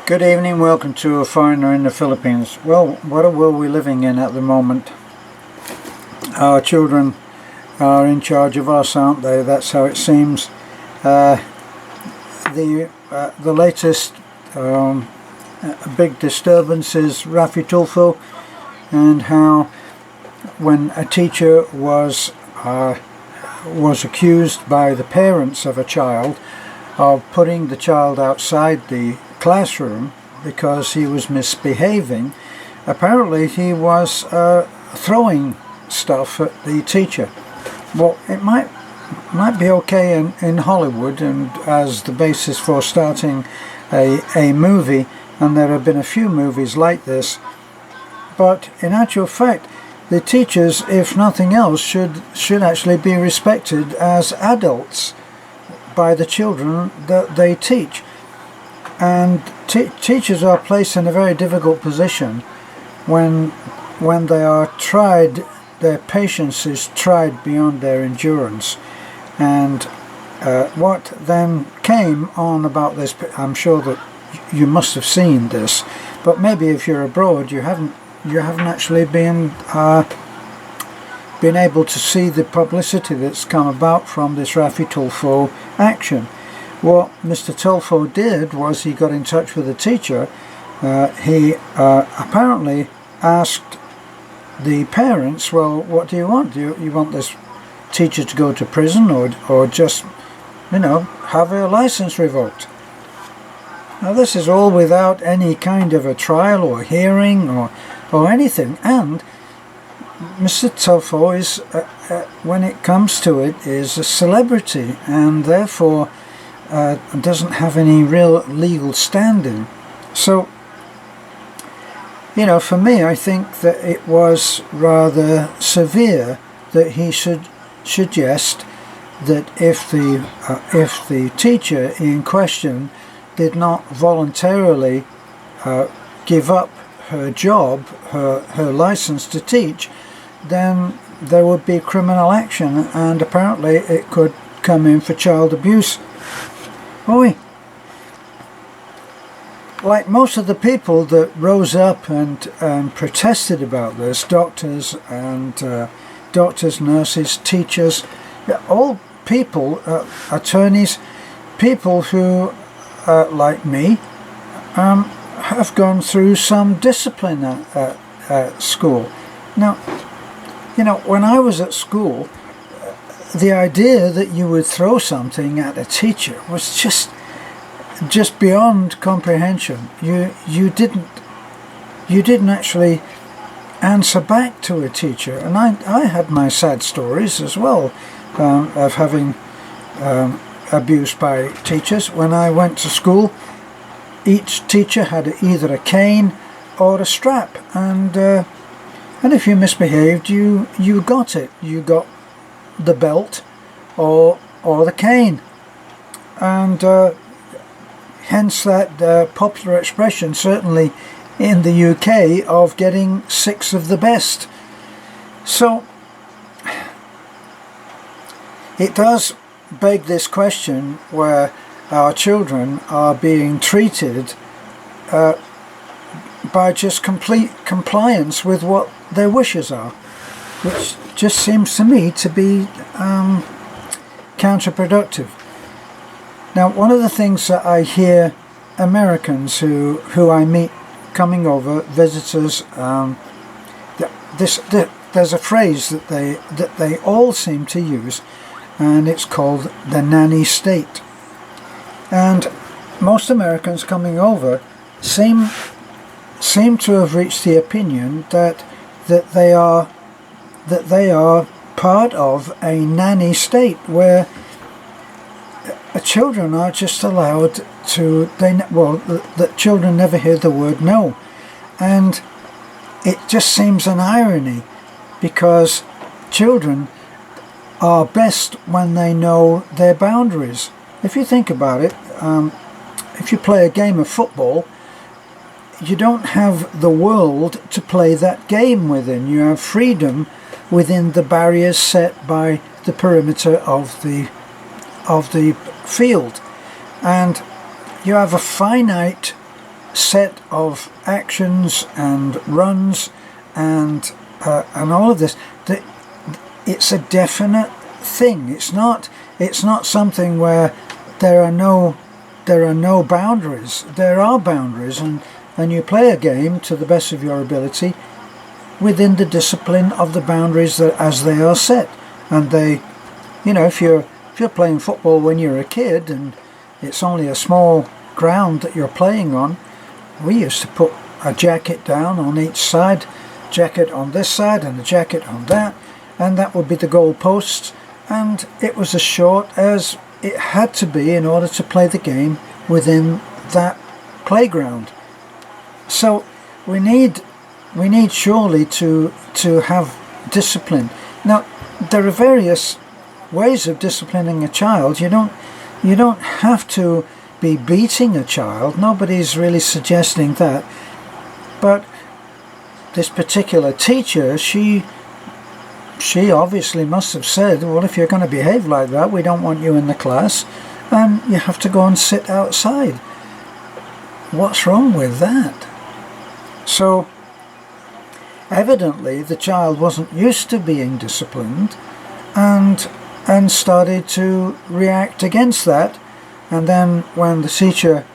Good evening, welcome to A Foreigner in the Philippines. Well, what a world we're living in at the moment. Our children are in charge of us, aren't they? That's how it seems. The latest big disturbance is Raffi Tulfo, and how when a teacher was accused by the parents of a child of putting the child outside the classroom because he was misbehaving. Apparently he was throwing stuff at the teacher. Well, it might be okay in Hollywood and as the basis for starting a movie, and there have been a few movies like this, but in actual fact the teachers, if nothing else, should actually be respected as adults by the children that they teach. And teachers are placed in a very difficult position when they are tried, their patience is tried beyond their endurance. And what then came on about this, I'm sure that you must have seen this, but maybe if you're abroad you haven't actually been able to see the publicity that's come about from this Raffi Tulfo action. What Mr. Tulfo did was he got in touch with the teacher. He apparently asked the parents, well, what do you want? Do you want this teacher to go to prison or just, have her license revoked? Now this is all without any kind of a trial or hearing or anything. And Mr. Tulfo is, when it comes to it, is a celebrity, and therefore doesn't have any real legal standing. So, for me, I think that it was rather severe that he should suggest that if the teacher in question did not voluntarily give up her job, her license to teach, then there would be criminal action, and apparently it could come in for child abuse. Oi. Like most of the people that rose up and protested about this, doctors, nurses, teachers, all people, attorneys, people who, like me, have gone through some discipline at school. Now, when I was at school, the idea that you would throw something at a teacher was just beyond comprehension. You didn't actually answer back to a teacher, and I had my sad stories as well of having abused by teachers. When I went to school, each teacher had either a cane or a strap, and if you misbehaved, you got it. You got the belt or the cane, and hence that popular expression, certainly in the UK, of getting 6 of the best. So it does beg this question where our children are being treated by just complete compliance with what their wishes are, which just seems to me to be counterproductive. Now, one of the things that I hear Americans who I meet coming over, visitors, there's a phrase that they all seem to use, and it's called the nanny state. And most Americans coming over seem to have reached the opinion that they are part of a nanny state where children are just allowed to, that children never hear the word no. And it just seems an irony, because children are best when they know their boundaries. If you think about it, if you play a game of football, you don't have the world to play that game within. You have freedom within the barriers set by the perimeter of the field, and you have a finite set of actions and runs and all of this. That it's a definite thing. It's not something where there are no boundaries. There are boundaries, and you play a game to the best of your ability within the discipline of the boundaries that as they are set. And they, if you're playing football when you're a kid and it's only a small ground that you're playing on, we used to put a jacket down on each side, jacket on this side and a jacket on that, and that would be the goal posts, and it was as short as it had to be in order to play the game within that playground. So we need surely to have discipline. Now, there are various ways of disciplining a child. You don't have to be beating a child. Nobody's really suggesting that. But this particular teacher, she obviously must have said, well, if you're going to behave like that, we don't want you in the class, and you have to go and sit outside. What's wrong with that? So evidently the child wasn't used to being disciplined and started to react against that. And then when the teacher,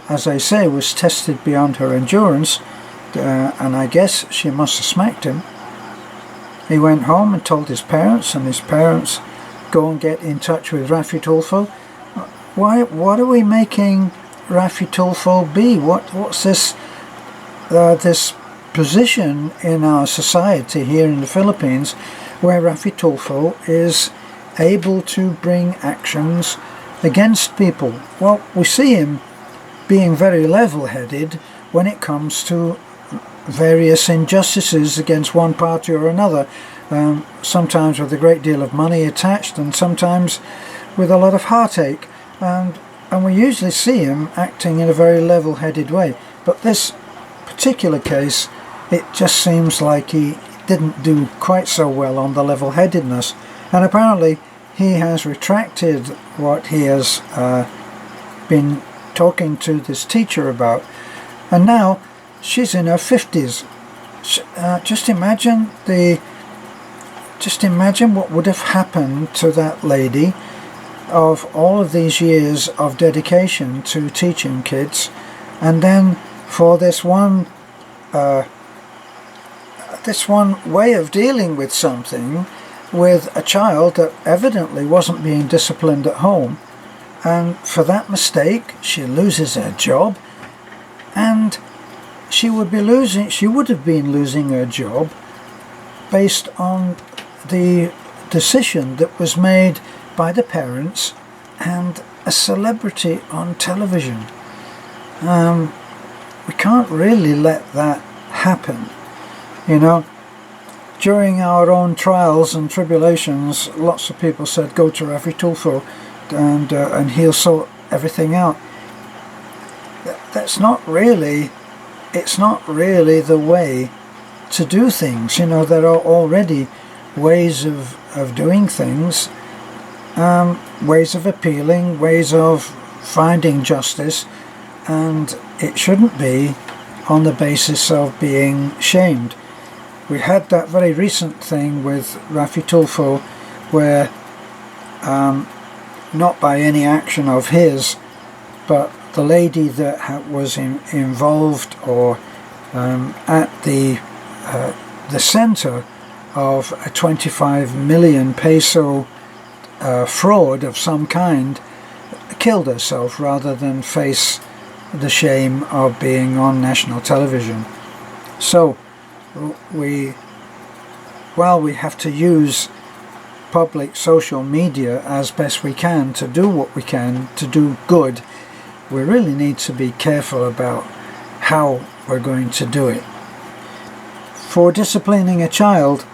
as I say, was tested beyond her endurance, and I guess she must have smacked him, he went home and told his parents, and his parents go and get in touch with Raffi Tulfo. What are we making Raffi Tulfo be? What's this this position in our society here in the Philippines where Raffi Tulfo is able to bring actions against people? Well, we see him being very level-headed when it comes to various injustices against one party or another, sometimes with a great deal of money attached and sometimes with a lot of heartache, and we usually see him acting in a very level-headed way. But this particular case, it just seems like he didn't do quite so well on the level-headedness, and apparently he has retracted what he has been talking to this teacher about, and now she's in her 50s. Just imagine what would have happened to that lady of all of these years of dedication to teaching kids, and then for this one way of dealing with something, with a child that evidently wasn't being disciplined at home, and for that mistake she loses her job, and she would have been losing her job based on the decision that was made by the parents and a celebrity on television. We can't really let that happen. During our own trials and tribulations, lots of people said, go to Raffi Tulfo and he'll sort everything out. It's not really the way to do things. There are already ways of doing things, ways of appealing, ways of finding justice, and it shouldn't be on the basis of being shamed. We had that very recent thing with Raffi Tulfo where, not by any action of his, but the lady that was involved or at the center of a 25 million peso fraud of some kind killed herself rather than face the shame of being on national television. So while we have to use public social media as best we can to do what we can to do good, we really need to be careful about how we're going to do it. For disciplining a child,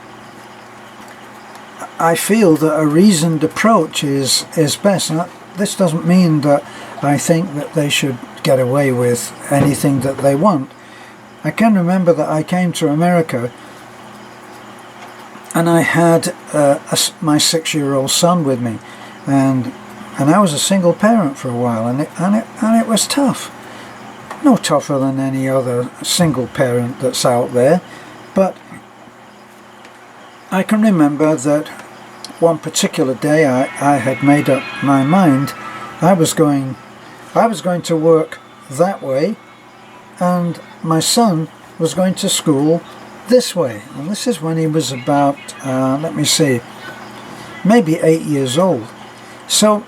I feel that a reasoned approach is best. Now, this doesn't mean that I think that they should get away with anything that they want. I can remember that I came to America and I had my 6-year-old son with me, and I was a single parent for a while, and it was tough. no tougher than any other single parent that's out there, but I can remember that one particular day I had made up my mind I was going to work that way, and my son was going to school this way. And this is when he was about, let me see, maybe 8 years old. So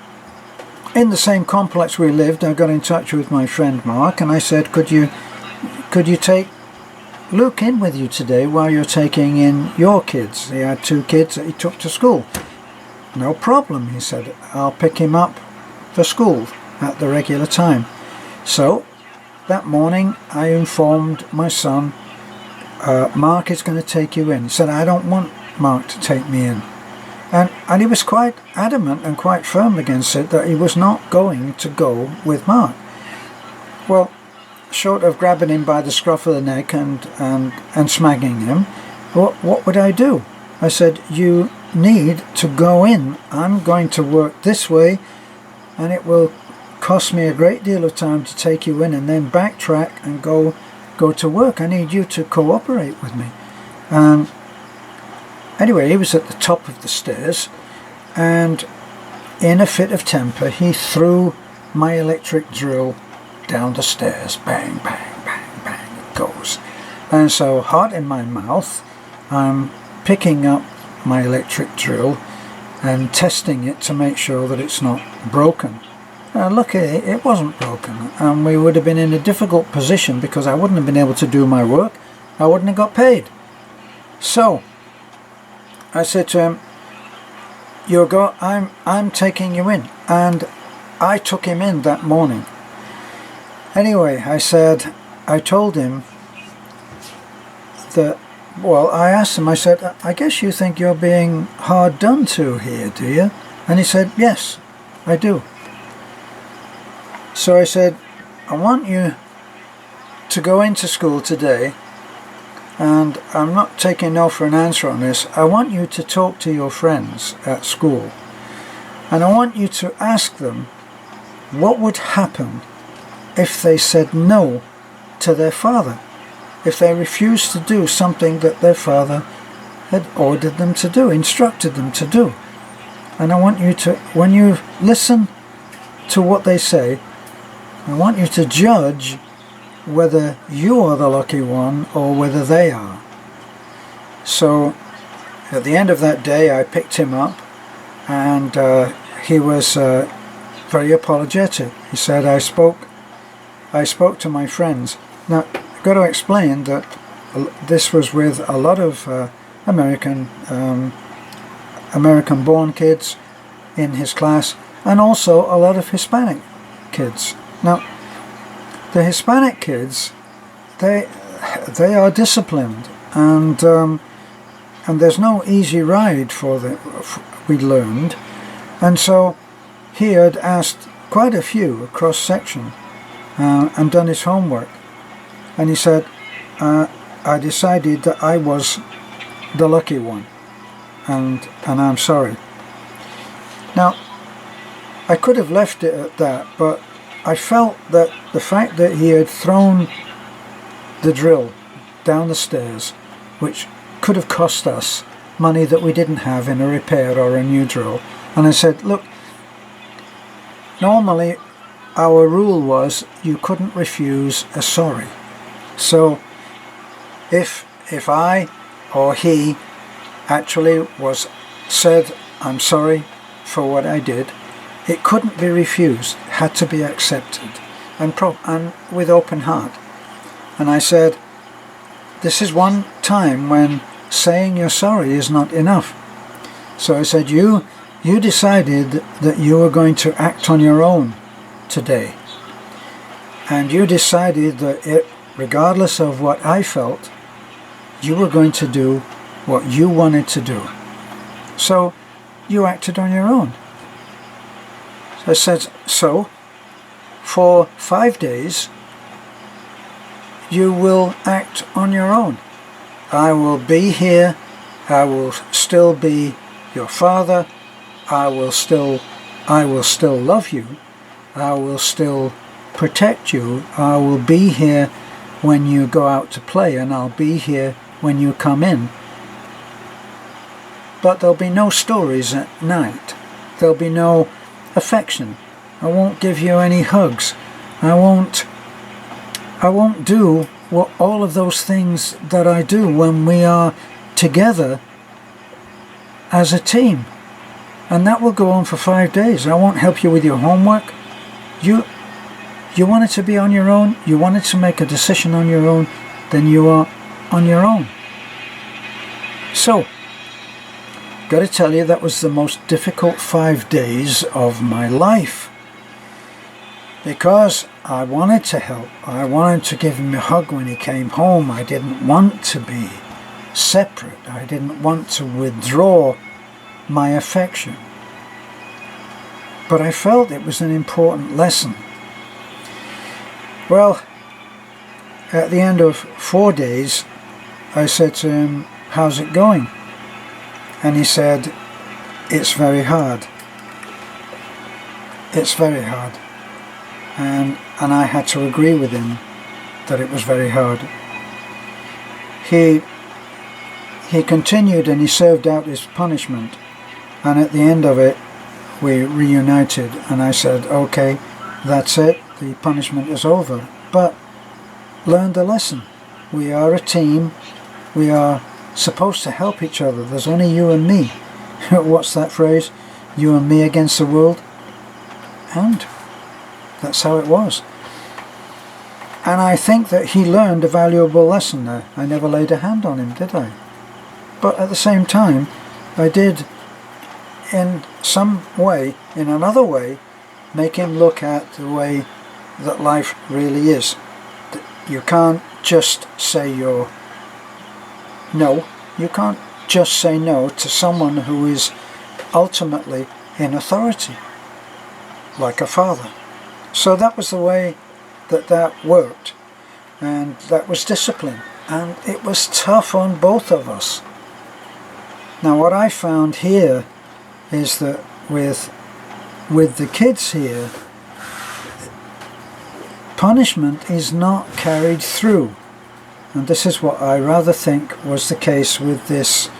in the same complex we lived, I got in touch with my friend Mark, and I said, could you take Luke in with you today while you're taking in your kids? He had 2 kids that he took to school. No problem, he said. I'll pick him up for school at the regular time. So that morning I informed my son, Mark is going to take you in. He said, I don't want Mark to take me in. And he was quite adamant and quite firm against it, that he was not going to go with Mark. Well, short of grabbing him by the scruff of the neck and smacking him, what would I do? I said, you need to go in. I'm going to work this way, and it will cost me a great deal of time to take you in and then backtrack and go to work. I need you to cooperate with me. Anyway, he was at the top of the stairs, and in a fit of temper he threw my electric drill down the stairs. Bang, bang, bang, bang it goes. And so, hot in my mouth, I'm picking up my electric drill and testing it to make sure that it's not broken. Luckily it wasn't broken, and we would have been in a difficult position because I wouldn't have been able to do my work. I wouldn't have got paid. So I said to him, I'm taking you in. And I took him in that morning. Anyway, I told him that, well, I asked him, I said, I guess you think you're being hard done to here, do you? And he said, yes, I do. So I said, I want you to go into school today, and I'm not taking no for an answer on this. I want you to talk to your friends at school, and I want you to ask them what would happen if they said no to their father, if they refused to do something that their father had ordered them to do, instructed them to do. And I want you to, when you listen to what they say, I want you to judge whether you are the lucky one or whether they are. So at the end of that day I picked him up, and he was very apologetic. He said, I spoke to my friends. Now I've got to explain that this was with a lot of American born kids in his class, and also a lot of Hispanic kids. Now, the Hispanic kids, they are disciplined, and there's no easy ride for them, we learned. And so he had asked quite a few across section and done his homework. And he said, I decided that I was the lucky one, and I'm sorry. Now, I could have left it at that, but I felt that the fact that he had thrown the drill down the stairs, which could have cost us money that we didn't have in a repair or a new drill, and I said, look, normally our rule was you couldn't refuse a sorry. So if I or he actually said, I'm sorry for what I did, it couldn't be refused, had to be accepted, and with open heart. And I said, this is one time when saying you're sorry is not enough. So I said, you decided that you were going to act on your own today, and you decided that regardless of what I felt, you were going to do what you wanted to do. So you acted on your own. So I said, so for 5 days you will act on your own. I will be here. I will still be your father. I will still love you. I will still protect you. I will be here when you go out to play, and I'll be here when you come in. But there'll be no stories at night. There'll be no affection. I won't give you any hugs. I won't do all of those things that I do when we are together as a team. And that will go on for 5 days. I won't help you with your homework. You wanted to be on your own, you wanted to make a decision on your own, then you are on your own. So, got to tell you, that was the most difficult 5 days of my life. Because I wanted to help. I wanted to give him a hug when he came home. I didn't want to be separate. I didn't want to withdraw my affection. But I felt it was an important lesson. Well, at the end of 4 days, I said to him, "How's it going?" And he said, "It's very hard. It's very hard." And I had to agree with him that it was very hard. He continued and he served out his punishment, and at the end of it we reunited, and I said, "Okay, that's it, the punishment is over." But learn the lesson. We are a team. We are supposed to help each other. There's only you and me. What's that phrase? You and me against the world. And that's how it was. And I think that he learned a valuable lesson there. I never laid a hand on him, did I? But at the same time, I did, in some way, in another way, make him look at the way that life really is. That you can't just say no. You can't just say no to someone who is ultimately in authority, like a father. So that was the way that worked, and that was discipline, and it was tough on both of us. Now what I found here is that with the kids here, punishment is not carried through, and this is what I rather think was the case with this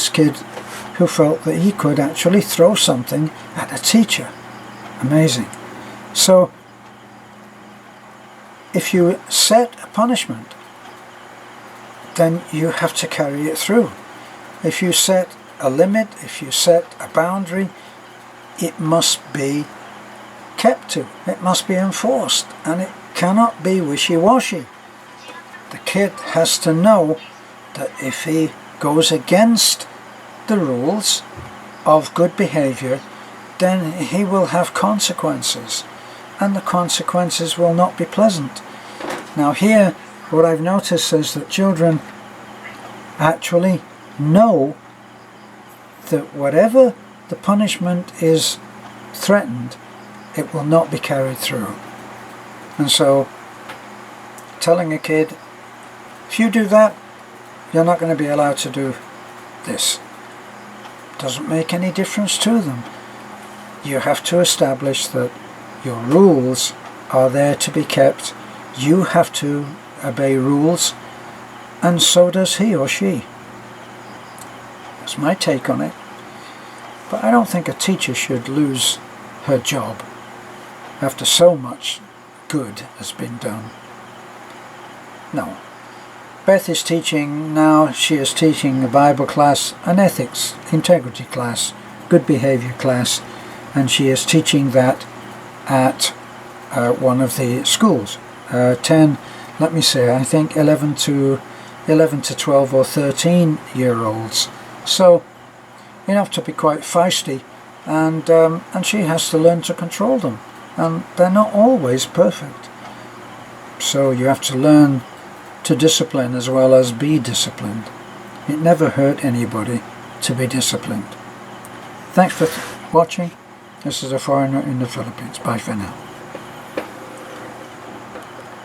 kid who felt that he could actually throw something at a teacher. Amazing. So if you set a punishment, then you have to carry it through. If you set a limit, if you set a boundary, it must be kept to. It must be enforced, and it cannot be wishy-washy. The kid has to know that if he goes against the rules of good behavior, then he will have consequences, and the consequences will not be pleasant. Now here, what I've noticed is that children actually know that whatever the punishment is threatened, it will not be carried through. And so, telling a kid, if you do that, you're not going to be allowed to do this, doesn't make any difference to them. You have to establish that your rules are there to be kept. You have to obey rules, and so does he or she. That's my take on it. But I don't think a teacher should lose her job after so much good has been done. No. Beth is teaching now, she is teaching a Bible class, an ethics, integrity class, good behavior class, and she is teaching that at one of the schools. 10, let me say, I think 11 to 12 or 13 year olds. So enough to be quite feisty, and she has to learn to control them, and they're not always perfect. So you have to learn to discipline as well as be disciplined. It never hurt anybody to be disciplined. Thanks for watching. This is a foreigner in the Philippines. Bye for now.